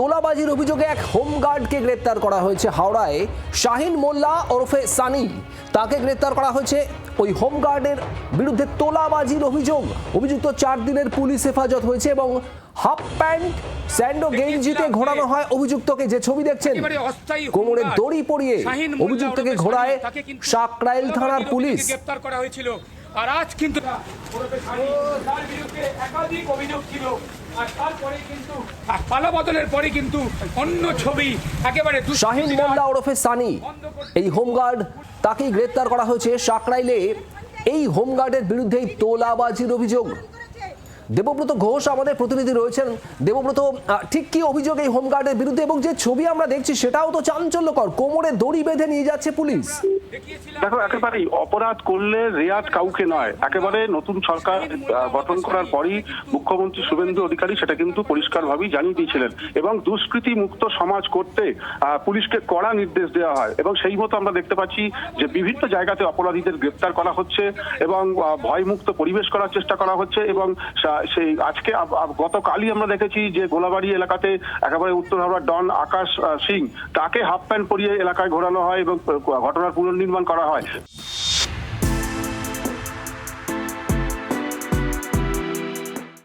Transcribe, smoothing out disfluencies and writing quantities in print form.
তোলাবাজির অভিযোগে এক হোমগার্ডকে গ্রেপ্তার করা হয়েছে হাওড়ায়। শাহিন মোল্লা ওরফে সানি, তাকে গ্রেপ্তার করা হয়েছে। ওই হোমগার্ডের বিরুদ্ধে তোলাবাজির অভিযুক্ত 4 দিনের পুলিশ হেফাজত হয়েছে এবং হাফ প্যান্ট স্যান্ডো গেঞ্জিতে ঘোরানো হয় অভিযুক্তকে। যে ছবি দেখছেন, কোমরে দড়ি পরিয়ে অভিযুক্তকে ঘোরায় সাকরাইল থানার পুলিশ। গ্রেপ্তার করা হয়েছিল। আর আজ কিন্তু একাধিক অভিযোগ ছিল, আর তারপরে কিন্তু পালা বদলের পরে কিন্তু অন্য ছবি একেবারে শাহিন মোল্লা ওরফে সানি, এই হোমগার্ড, তাকেই গ্রেপ্তার করা হয়েছে সাকরাইলে। এই হোমগার্ডের বিরুদ্ধেই তোলাবাজির অভিযোগ। দেবব্রত ঘোষ আমাদের প্রতিনিধি রয়েছেন। দেবব্রত, ঠিক কি অভিযোগ এই হোমগার্ডের বিরুদ্ধে, এবং যে ছবি আমরা দেখছি সেটাও তো চাঞ্চল্যকর, কোমরে দড়ি বেঁধে নিয়ে যাচ্ছে পুলিশ। দেখো, একেবারেই অপরাধ করলে রেয়াত কাউকে নয়। একেবারে নতুন সরকার গঠন করার পরই মুখ্যমন্ত্রী শুভেন্দু অধিকারী সেটা কিন্তু পরিষ্কারভাবেই জানিয়ে দিয়েছিলেন এবং দুষ্কৃতি মুক্ত সমাজ করতে পুলিশকে কড়া নির্দেশ দেওয়া হয় এবং সেই মতো আমরা দেখতে পাচ্ছি যে বিভিন্ন জায়গাতে অপরাধীদের গ্রেপ্তার করা হচ্ছে এবং ভয়মুক্ত পরিবেশ করার চেষ্টা করা হচ্ছে। এবং সেই আজকে গতকালই আমরা দেখেছি যে গোলাবাড়ি এলাকাতে একেবারে উত্তর হাওড়ার ডন আকাশ সিং, তাকে হাফ প্যান্ট পরিয়ে এলাকায় ঘোরানো হয় এবং ঘটনার পুনর্নির্মাণ করা হয়।